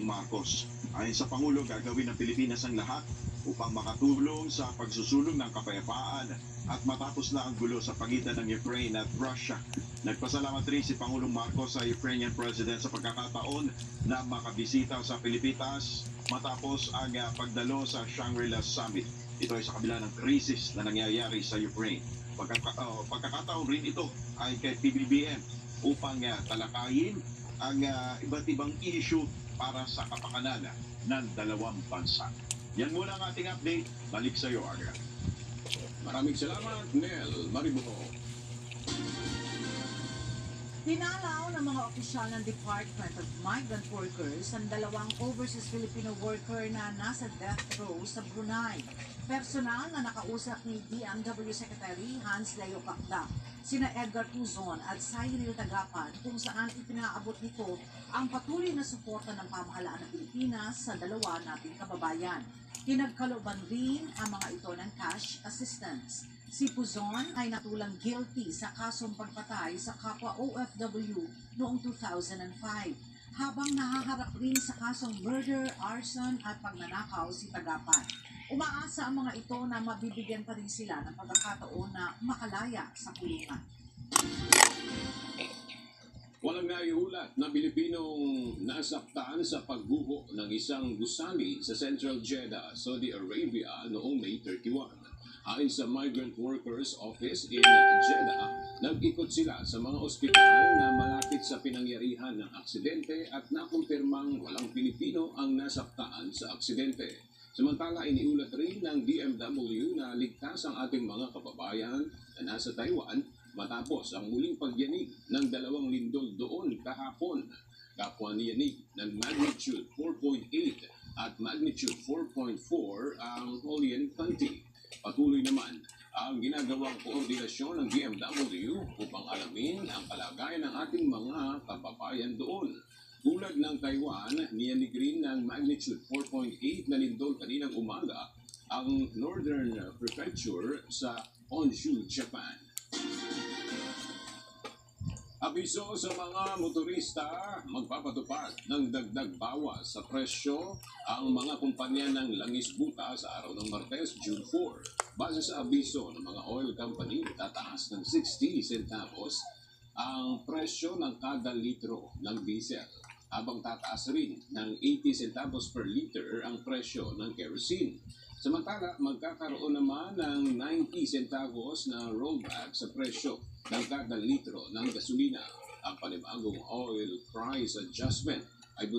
Marcos. Ayon sa Pangulo, gagawin ng Pilipinas ang lahat upang makatulong sa pagsusulong ng kapayapaan at matapos na ang gulo sa pagitan ng Ukraine at Russia. Nagpasalamat rin si Pangulong Marcos sa Ukrainian President sa pagkakataon na makabisita sa Pilipinas matapos ang pagdalo sa Shangri-La Summit. Ito ay sa kabila ng krisis na nangyayari sa Ukraine. Pagkakataon rin ito ay kay PBBM upang talakayin ang iba't ibang issue para sa kapakanan ng dalawang bansa. Yan muna ang ating update. Balik sa iyo, Aga. Maraming salamat, Nel Maribuno. Pinalaw ng mga opisyal ng Department of Migrant Workers ang dalawang overseas Filipino worker na nasa death row sa Brunei. Personal na nakausap ni DMW Secretary Hans Leo Cacda, sina Edgar Tuzon at Cyril Tagapan kung saan ipinaabot nito ang patuloy na suporta ng pamahalaan ng Pilipinas sa dalawa nating kababayan. Pinagkalooban rin ang mga ito ng cash assistance. Si Puzon ay natulang guilty sa kasong pagpatay sa kapwa OFW noong 2005, habang nahaharap rin sa kasong murder, arson at pagnanakaw si Tagapan. Umaasa ang mga ito na mabibigyan pa rin sila ng pagkakataon na makalaya sa kulungan. Walang naiulat na Pilipinong nasaktan sa pagguho ng isang gusali sa Central Jeddah, Saudi Arabia noong May 31. Ayon sa Migrant Workers Office in Jeddah, nag-ikot sila sa mga ospital na malapit sa pinangyarihan ng aksidente at nakumpirmang walang Pilipino ang nasaktan sa aksidente. Samantala, iniulat rin ng DMW na ligtas ang ating mga kababayan na nasa Taiwan matapos ang muling pagyanig ng dalawang lindol doon kahapon. Kapwa niyanig ng magnitude 4.8 at magnitude 4.4 ang Hualien County. Patuloy naman ang ginagawang koordinasyon ng DMW upang alamin ang kalagayan ng ating mga kababayan doon. Tulad ng Taiwan, niyanig rin ng magnitude 4.8 na lindol kaninang umaga ang Northern Prefecture sa Honshu, Japan. Abiso sa mga motorista, magpapatupad ng dagdag bawas sa presyo ang mga kumpanya ng langis buta sa araw ng Martes, June 4. Base sa abiso ng mga oil company, tataas ng 60 centavos ang presyo ng kada litro ng diesel, habang tataas rin ng 80 centavos per liter ang presyo ng kerosene. Samantala, magkakaroon naman ng 90 centavos na rollback sa presyo ng kada litro ng gasolina. Ang panibagong oil price adjustment ay